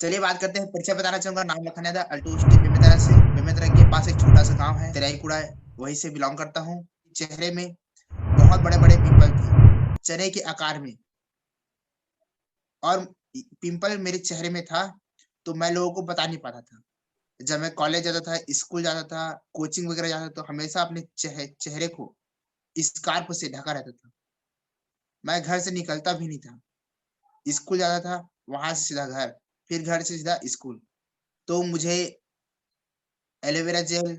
चलिए बात करते हैं। परिचय बताना चाहूंगा। नाम लखन यादव, अल्टो स्टेट बेमेतरा से। बेमेतरा के पास एक छोटा सा गांव है, तेराईकुड़ा है, वहीं से बिलोंग करता हूँ। चेहरे में बहुत बड़े बड़े पिंपल थे, चने के आकार में। और पिंपल मेरे चेहरे में था, तो मैं लोगों को बता नहीं पाता था। जब मैं कॉलेज जाता था, स्कूल जाता था, कोचिंग वगैरह जाता था, तो हमेशा अपने चेहरे को स्कार्फ से ढका रहता था। मैं घर से निकलता भी नहीं था। स्कूल जाता था, वहां से सीधा घर, फिर घर से सीधा स्कूल। तो मुझे एलोवेरा जेल,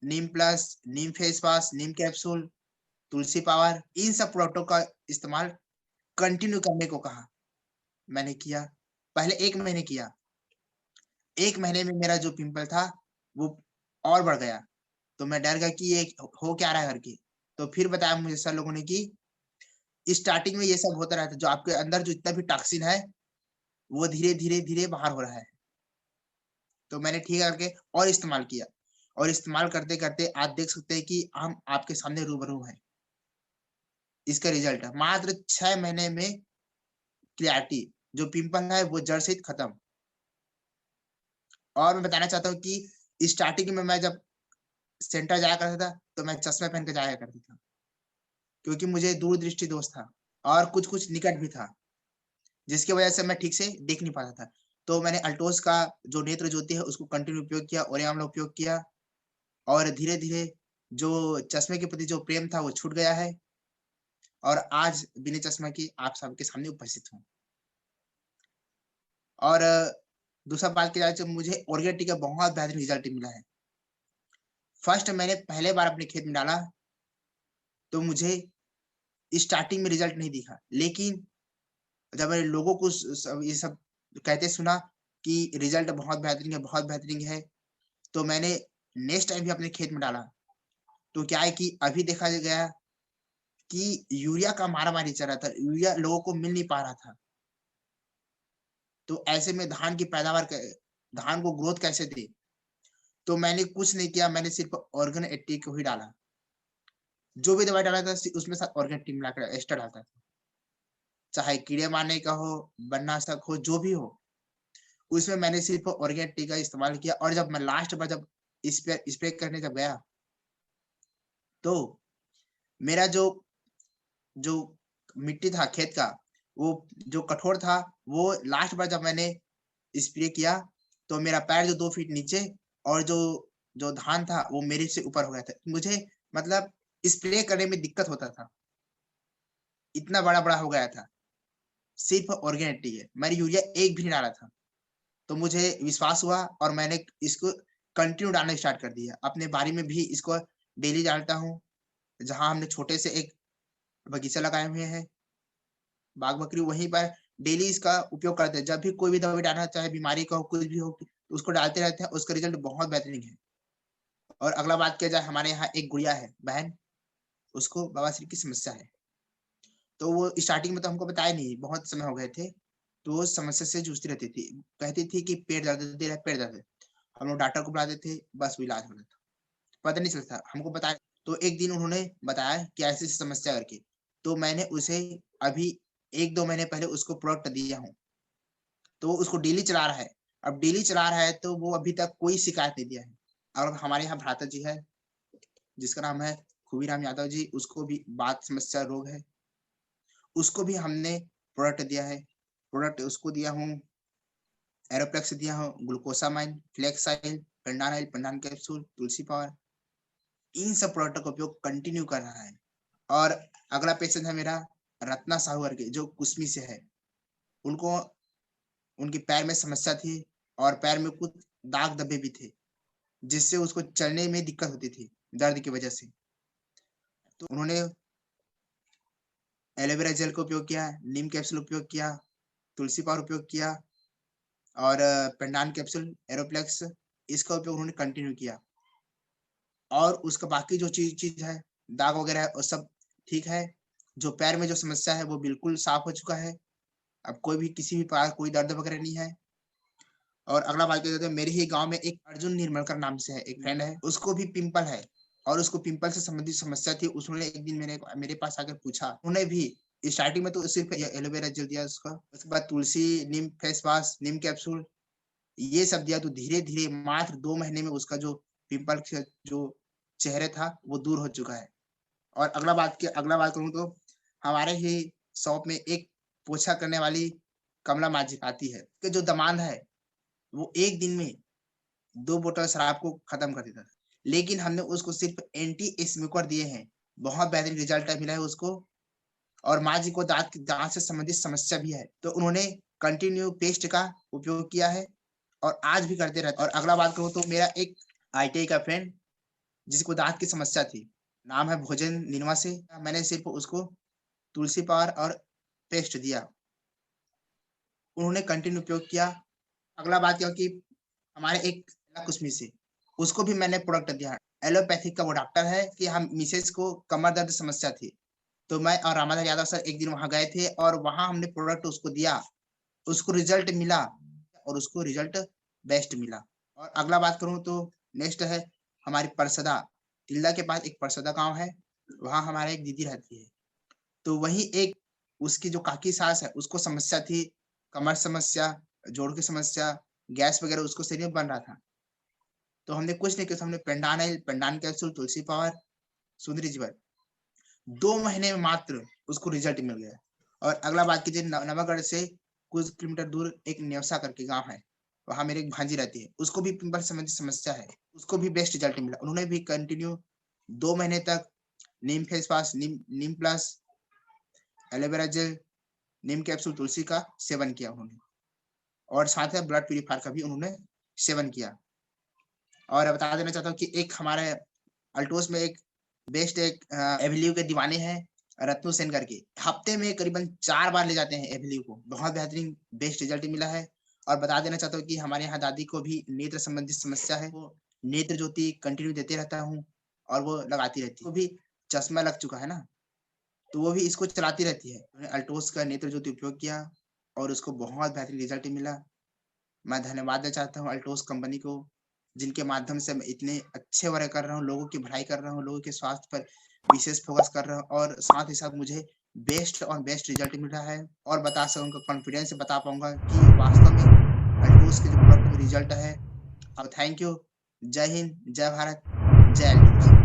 नीम प्लस, नीम फेस वॉश, नीम कैप्सूल, तुलसी पावर, इन सब प्रोडक्टों का इस्तेमाल कंटिन्यू करने को कहा। मैंने किया। पहले 1 महीने किया। 1 महीने में मेरा जो पिंपल था वो और बढ़ गया। तो मैं डर गया कि ये हो क्या रहा है करके। तो फिर बताया मुझे सर लोगों ने कि स्टार्टिंग में ये सब होता रहता है, जो आपके अंदर जो इतना भी टॉक्सिन है वो धीरे धीरे धीरे बाहर हो रहा है। तो मैंने ठीक है करके और इस्तेमाल किया। और इस्तेमाल करते करते आप देख सकते हैं कि हम आपके सामने रूबरू हैं। इसका रिजल्ट है मात्र 6 महीने में क्लियरिटी, जो पिंपल है वो जड़ से खत्म। और मैं बताना चाहता हूँ कि स्टार्टिंग में मैं जब सेंटर जाया करता था, तो मैं चश्मा पहन के जाया करता था, क्योंकि मुझे दूरदृष्टि दोष था और कुछ कुछ निकट भी था, जिसकी वजह से मैं ठीक से देख नहीं पाता था। तो मैंने अल्टोस का जो नेत्र ज्योति है उसको कंटिन्यू उपयोग किया, ओरियम आंवला उपयोग किया, और धीरे धीरे जो चश्मे के प्रति जो प्रेम था वो छूट गया है। और आज बिना चश्मा के आप सबके सामने उपस्थित हूँ। और दूसरा बात की जाए तो मुझे ऑर्गेनिक टी का बहुत बेहतरीन रिजल्ट मिला है। फर्स्ट मैंने पहले बार अपने खेत में डाला, तो मुझे स्टार्टिंग में रिजल्ट नहीं दिखा, लेकिन जब मैंने लोगों को ये सब कहते सुना कि रिजल्ट बहुत बेहतरीन है, बहुत बेहतरीन है, तो मैंने नेक्स्ट टाइम भी अपने खेत में डाला। तो क्या है कि अभी देखा गया कि यूरिया का मारामारी चल रहा था, यूरिया लोगों को मिल नहीं पा रहा था। तो ऐसे में धान की पैदावार, धान को ग्रोथ कैसे दे? तो मैंने कुछ नहीं किया, मैंने सिर्फ ऑर्गेनिक 80 को ही डाला। जो भी दवाई डाला था उसमें साथ ऑर्गेनिक टीम मिलाकर एक्स्ट्रा डालता था, चाहे कीड़े मारने का हो, वननाशक हो, जो भी हो, उसमें मैंने सिर्फ ऑर्गेनिक टी का इस्तेमाल किया। और जब मैं लास्ट बार जब स्प्रे करने जब गया, तो मेरा जो जो मिट्टी था खेत का, वो जो कठोर था, वो लास्ट बार जब मैंने स्प्रे किया, तो मेरा पैर जो 2 फीट नीचे, और जो जो धान था वो मेरे से ऊपर हो गया था। मुझे मतलब स्प्रे करने में दिक्कत होता था, इतना बड़ा-बड़ा हो गया था। सिर्फ ऑर्गेनिक टी है, मैंने यूरिया एक भी नहीं डाला था। तो मुझे विश्वास हुआ और मैंने इसको कंटिन्यू डालना स्टार्ट कर दिया। अपने बाड़ी में भी इसको डेली डालता हूँ, जहाँ हमने छोटे से एक बगीचा लगाए हुए हैं, बाग-बकरी, वहीं पर डेली इसका उपयोग करते हैं। जब भी कोई भी दवाई डालना, चाहे बीमारी का हो, कुछ भी हो, तो उसको डालते रहते हैं, उसका रिजल्ट बहुत बेहतरीन है। और अगला बात किया जाए, हमारे यहाँ एक गुड़िया है, बहन, उसको बवासीर की समस्या है। तो वो स्टार्टिंग में तो हमको बताया नहीं, बहुत समय हो गए थे, तो वो समस्या से जूझती रहती थी। कहती थी कि पेट दर्द दे रहा है, पेट दर्द है। हम लोग डॉक्टर को बुलाते थे, बस वो इलाज हो जाता। पता नहीं चलता, हमको बताया। तो एक दिन उन्होंने बताया कि ऐसी-ऐसी समस्या करके, तो मैंने उसे अभी 1-2 महीने पहले उसको प्रोडक्ट दिया हूँ, तो वो उसको डेली चला रहा है। अब डेली चला रहा है, तो वो अभी तक कोई शिकायत नहीं दिया है। और हमारे यहाँ भ्राता जी है, जिसका नाम है खूबीराम यादव जी, उसको भी वात समस्या रोग है। उसको भी हमने प्रोडक्ट दिया है। प्रोडक्ट उसको दिया हूँ, एरोप्लेक्स दिया हूँ, ग्लूकोसामाइन, फ्लेक्साइल, पेंडानाइल, पेंडान कैप्सूल, तुलसी पावर, इन सब प्रोडक्ट का उपयोग कंटिन्यू कर रहा है। और अगला पेशेंट है मेरा रत्ना साहू करके, जो कुसमी से है। उनको उनके पैर में समस्या थी, और पैर में कुछ दाग धब्बे भी थे, जिससे उसको चलने में दिक्कत होती थी, दर्द की वजह से। तो उन्होंने एलोवेरा जेल का उपयोग किया, नीम कैप्सूल उपयोग किया, तुलसी पाउडर उपयोग किया, और पेंडान कैप्सूल, एरोप्लेक्स, इसका उपयोग उन्होंने कंटिन्यू किया। और उसका बाकी जो चीज़ है, दाग वगैरह है, वो सब ठीक है। जो पैर में जो समस्या है वो बिल्कुल साफ हो चुका है। अब कोई भी किसी भी प्रकार कोई दर्द वगैरह नहीं है। और अगला बात कहते हैं, मेरे ही गाँव में एक अर्जुन निर्मलकर नाम से है, एक फ्रेंड है, उसको भी पिंपल है, और उसको पिंपल से संबंधित समस्या थी। उसने एक दिन मेरे पास आकर पूछा, उन्हें भी स्टार्टिंग में तो सिर्फ एलोवेरा जेल दिया उसका, उसके बाद तुलसी, नीम फेस वॉश, नीम कैप्सूल ये सब दिया, तो धीरे-धीरे मात्र 2 महीने में उसका जो पिंपल जो चेहरे था वो दूर हो चुका है। और अगला बात करूँ तो हमारे ही शॉप में एक पोछा करने वाली कमला माजिद आती है, कि जो दामाद है वो 1 दिन में 2 बोतल शराब को खत्म कर देता था। लेकिन हमने उसको सिर्फ एंटी स्मोकर दिए हैं, बहुत बेहतरीन रिजल्ट मिला है उसको। और माँ जी को दाँत से संबंधित समस्या भी है, तो उन्होंने कंटिन्यू पेस्ट का उपयोग किया है और आज भी करते रहते हैं। और अगला बात करूँ तो मेरा एक आईटीआई का फ्रेंड जिसको दाँत की समस्या थी, नाम है भोजन निनवासे, मैंने सिर्फ उसको तुलसी पावर और पेस्ट दिया। उन्होंने कंटिन्यू उपयोग किया। अगला बात क्या कि हमारे एक कुस्मी से, उसको भी मैंने प्रोडक्ट दिया। एलोपैथिक का वो डॉक्टर है कि हम मिसेज़ को कमर दर्द समस्या थी। तो मैं और रामाधर यादव सर एक दिन वहाँ गए थे और वहाँ हमने प्रोडक्ट उसको दिया। उसको रिज़ल्ट मिला और उसको रिज़ल्ट बेस्ट मिला। और अगला बात करूँ तो नेक्स्ट है हमारी परसदा, तिल्दा के पास एक परसदा गाँव है, वहाँ हमारी एक दीदी रहती है। तो वहीं एक उसकी जो काकी सास है, उसको समस्या थी, कमर समस्या, जोड़ की समस्या, गैस वगैरह उसको सही नहीं बन रहा था। तो हमने कुछ नहीं किया, हमने पेंडानाइल, पेंडान कैप्सूल, तुलसी पावर, सुंदरी जीवन 2 महीने में मात्र उसको रिजल्ट मिल गया। और अगला बात कीजिए नवागढ़ से कुछ किलोमीटर दूर एक नेवसा करके गाँव है, वहाँ मेरी एक भांजी रहती है, उसको भी पिंपल संबंधित समस्या है, उसको भी बेस्ट रिजल्ट मिला। उन्होंने भी कंटिन्यू 2 महीने तक नीम फेस वॉश, नीम प्लस, एलोवेरा जेल, नीम कैप्सूल, तुलसी का सेवन किया उन्होंने और साथ में ब्लड प्यूरीफायर का भी उन्होंने सेवन किया। और बता देना चाहता हूँ कि एक हमारे अल्टोस में एक बेस्ट एक एवेन्यू के दीवाने हैं रत्नू सेन करके, हफ्ते में करीबन 4 बार ले जाते हैं एवेन्यू को, बहुत बेहतरीन बेस्ट रिजल्ट मिला है। और बता देना चाहता हूँ कि हमारे यहाँ दादी को भी नेत्र संबंधित समस्या है, वो नेत्र ज्योति कंटिन्यू देते रहता हूँ और वो लगाती रहती है। वो भी चश्मा लग चुका है ना, तो वो भी इसको चलाती रहती है। उन्होंने अल्टोस का नेत्र ज्योति उपयोग किया और उसको बहुत बेहतरीन रिजल्ट मिला। मैं धन्यवाद देना चाहता हूँ अल्टोस कंपनी को, जिनके माध्यम से मैं इतने अच्छे वर्क कर रहा हूँ, लोगों की भलाई कर रहा हूँ, लोगों के स्वास्थ्य पर विशेष फोकस कर रहा हूँ और साथ ही साथ मुझे बेस्ट और बेस्ट रिजल्ट मिल रहा है। और बता सकूँगा, कॉन्फिडेंस से बता पाऊँगा कि वास्तव में अल्टोस के जो प्रोडक्ट रिजल्ट है। और थैंक यू। जय हिंद, जय भारत, जय अल्टोस।